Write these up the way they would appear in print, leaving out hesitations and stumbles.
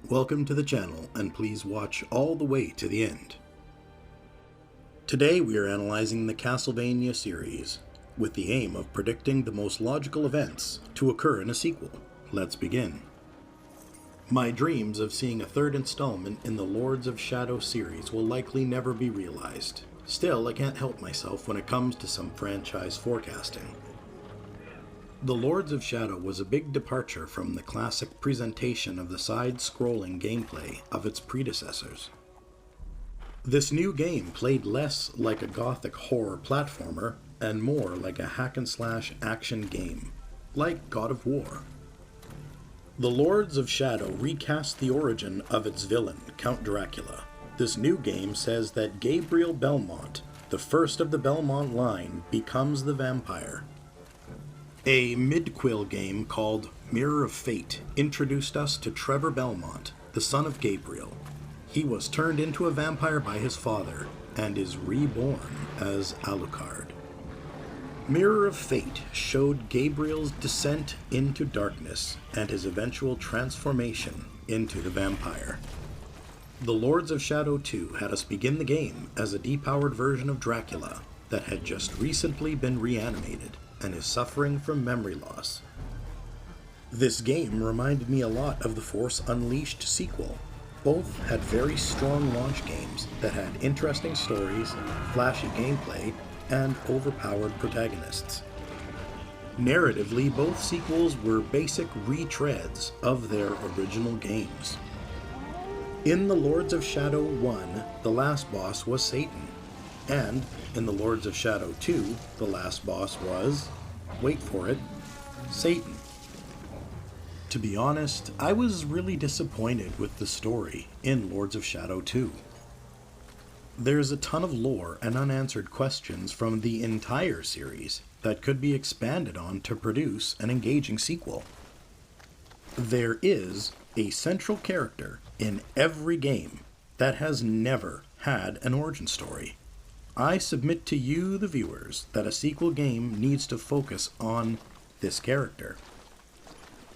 Welcome to the channel, and please watch all the way to the end. Today we are analyzing the Castlevania series, with the aim of predicting the most logical events to occur in a sequel. Let's begin. My dreams of seeing a third installment in the Lords of Shadow series will likely never be realized. Still, I can't help myself when it comes to some franchise forecasting. The Lords of Shadow was a big departure from the classic presentation of the side-scrolling gameplay of its predecessors. This new game played less like a gothic horror platformer and more like a hack-and-slash action game, like God of War. The Lords of Shadow recast the origin of its villain, Count Dracula. This new game says that Gabriel Belmont, the first of the Belmont line, becomes the vampire. A midquill game called Mirror of Fate introduced us to Trevor Belmont, the son of Gabriel. He was turned into a vampire by his father and is reborn as Alucard. Mirror of Fate showed Gabriel's descent into darkness and his eventual transformation into the vampire. The Lords of Shadow 2 had us begin the game as a depowered version of Dracula that had just recently been reanimated and is suffering from memory loss. This game reminded me a lot of the Force Unleashed sequel. Both had very strong launch games that had interesting stories, flashy gameplay, and overpowered protagonists. Narratively, both sequels were basic retreads of their original games. In the Lords of Shadow 1, the last boss was Satan, and in the Lords of Shadow 2, the last boss was, wait for it, Satan. To be honest, I was really disappointed with the story in Lords of Shadow 2. There's a ton of lore and unanswered questions from the entire series that could be expanded on to produce an engaging sequel. There is a central character in every game that has never had an origin story. I submit to you, the viewers, that a sequel game needs to focus on this character.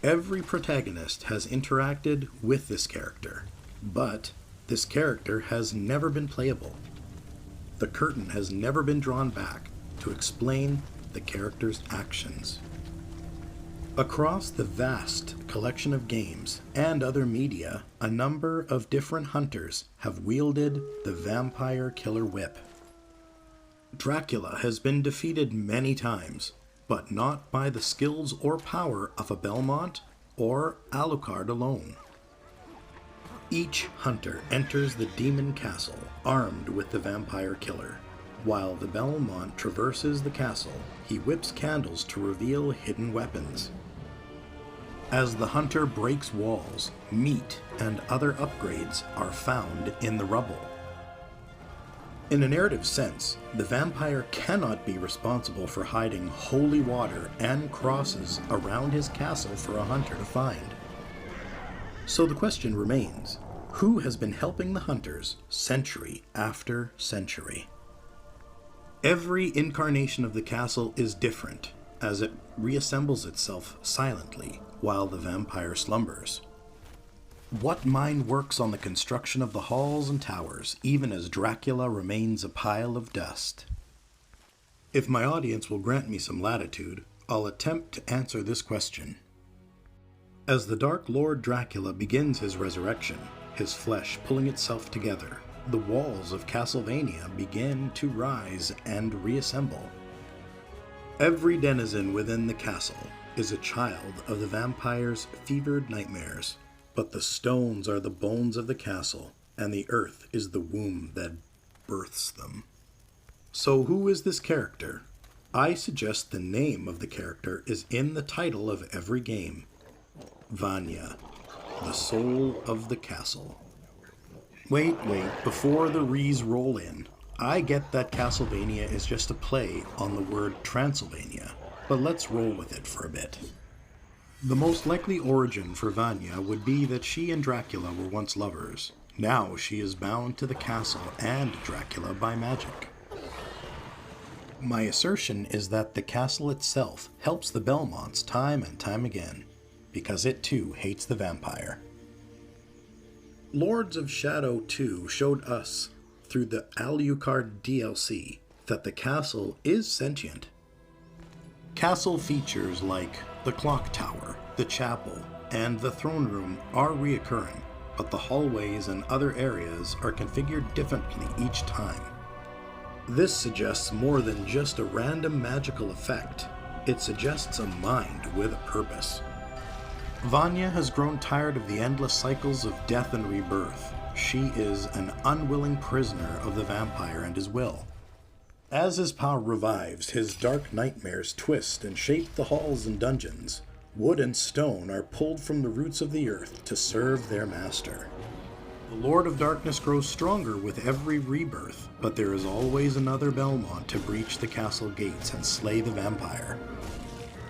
Every protagonist has interacted with this character, but this character has never been playable. The curtain has never been drawn back to explain the character's actions. Across the vast collection of games and other media, a number of different hunters have wielded the vampire killer whip. Dracula has been defeated many times, but not by the skills or power of a Belmont or Alucard alone. Each hunter enters the demon castle armed with the vampire killer. While the Belmont traverses the castle, he whips candles to reveal hidden weapons. As the hunter breaks walls, meat and other upgrades are found in the rubble. In a narrative sense, the vampire cannot be responsible for hiding holy water and crosses around his castle for a hunter to find. So the question remains, who has been helping the hunters century after century? Every incarnation of the castle is different, as it reassembles itself silently while the vampire slumbers. What mind works on the construction of the halls and towers, even as Dracula remains a pile of dust? If my audience will grant me some latitude, I'll attempt to answer this question. As the Dark Lord Dracula begins his resurrection, his flesh pulling itself together, the walls of Castlevania begin to rise and reassemble. Every denizen within the castle is a child of the vampire's fevered nightmares. But the stones are the bones of the castle, and the earth is the womb that births them. So who is this character? I suggest the name of the character is in the title of every game. Vanya, the soul of the castle. Wait, before the rees roll in, I get that Castlevania is just a play on the word Transylvania, but let's roll with it for a bit. The most likely origin for Vanya would be that she and Dracula were once lovers. Now she is bound to the castle and Dracula by magic. My assertion is that the castle itself helps the Belmonts time and time again, because it too hates the vampire. Lords of Shadow 2 showed us, through the Alucard DLC, that the castle is sentient. Castle features like the clock tower, the chapel, and the throne room are reoccurring, but the hallways and other areas are configured differently each time. This suggests more than just a random magical effect. It suggests a mind with a purpose. Vanya has grown tired of the endless cycles of death and rebirth. She is an unwilling prisoner of the vampire and his will. As his power revives, his dark nightmares twist and shape the halls and dungeons. Wood and stone are pulled from the roots of the earth to serve their master. The Lord of Darkness grows stronger with every rebirth, but there is always another Belmont to breach the castle gates and slay the vampire.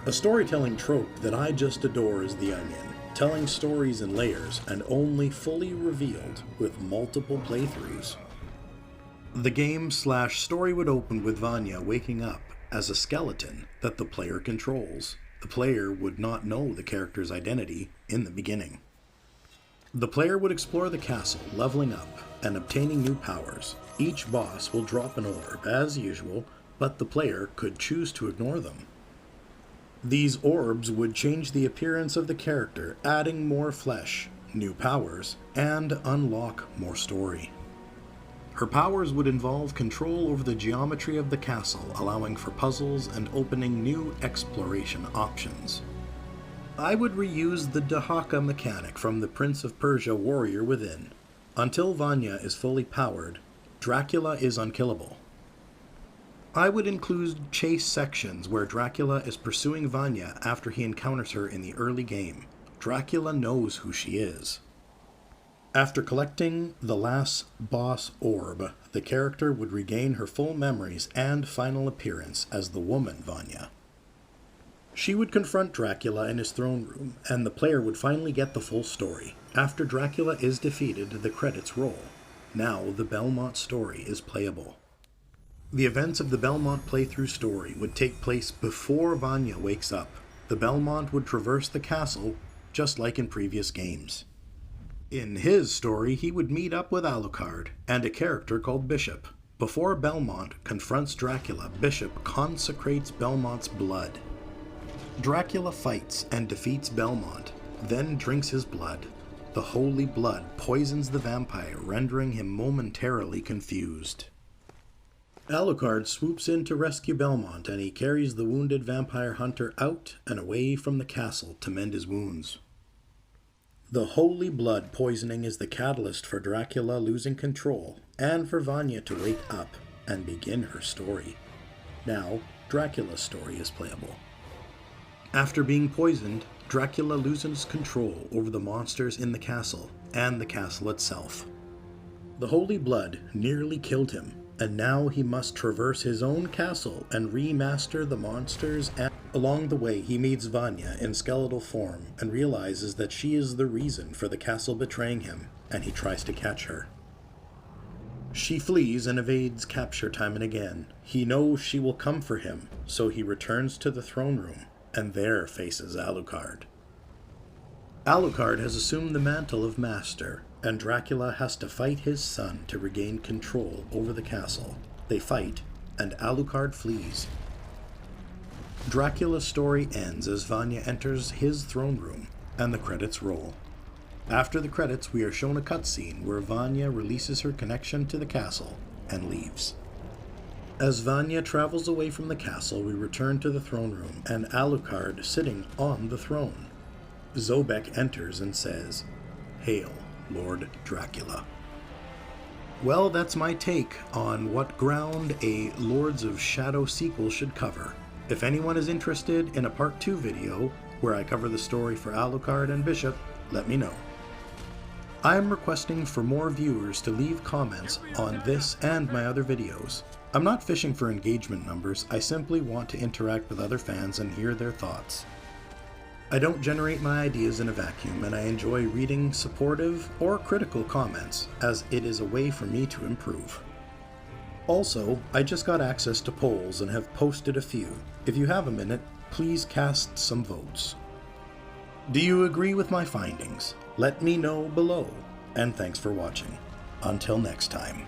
A storytelling trope that I just adore is the Onion, telling stories in layers and only fully revealed with multiple playthroughs. The game/story would open with Vanya waking up as a skeleton that the player controls. The player would not know the character's identity in the beginning. The player would explore the castle, leveling up and obtaining new powers. Each boss will drop an orb, as usual, but the player could choose to ignore them. These orbs would change the appearance of the character, adding more flesh, new powers, and unlock more story. Her powers would involve control over the geometry of the castle, allowing for puzzles and opening new exploration options. I would reuse the Dahaka mechanic from the Prince of Persia Warrior Within. Until Vanya is fully powered, Dracula is unkillable. I would include chase sections where Dracula is pursuing Vanya after he encounters her in the early game. Dracula knows who she is. After collecting the last boss orb, the character would regain her full memories and final appearance as the woman Vanya. She would confront Dracula in his throne room, and the player would finally get the full story. After Dracula is defeated, the credits roll. Now the Belmont story is playable. The events of the Belmont playthrough story would take place before Vanya wakes up. The Belmont would traverse the castle, just like in previous games. In his story, he would meet up with Alucard and a character called Bishop. Before Belmont confronts Dracula, Bishop consecrates Belmont's blood. Dracula fights and defeats Belmont, then drinks his blood. The holy blood poisons the vampire, rendering him momentarily confused. Alucard swoops in to rescue Belmont, and he carries the wounded vampire hunter out and away from the castle to mend his wounds. The holy blood poisoning is the catalyst for Dracula losing control, and for Vanya to wake up and begin her story. Now, Dracula's story is playable. After being poisoned, Dracula loses control over the monsters in the castle, and the castle itself. The holy blood nearly killed him, and now he must traverse his own castle and remaster the monsters, and along the way he meets Vanya in skeletal form and realizes that she is the reason for the castle betraying him, and he tries to catch her. She flees and evades capture time and again. He knows she will come for him, so he returns to the throne room, and there faces Alucard. Alucard has assumed the mantle of master, and Dracula has to fight his son to regain control over the castle. They fight, and Alucard flees. Dracula's story ends as Vanya enters his throne room, and the credits roll. After the credits, we are shown a cutscene where Vanya releases her connection to the castle and leaves. As Vanya travels away from the castle, we return to the throne room, and Alucard sitting on the throne. Zobek enters and says, "Hail, Lord Dracula." Well, that's my take on what ground a Lords of Shadow sequel should cover. If anyone is interested in a part 2 video where I cover the story for Alucard and Bishop, let me know. I am requesting for more viewers to leave comments on this and my other videos. I'm not fishing for engagement numbers, I simply want to interact with other fans and hear their thoughts. I don't generate my ideas in a vacuum, and I enjoy reading supportive or critical comments, as it is a way for me to improve. Also, I just got access to polls and have posted a few. If you have a minute, please cast some votes. Do you agree with my findings? Let me know below. and thanks for watching. Until next time.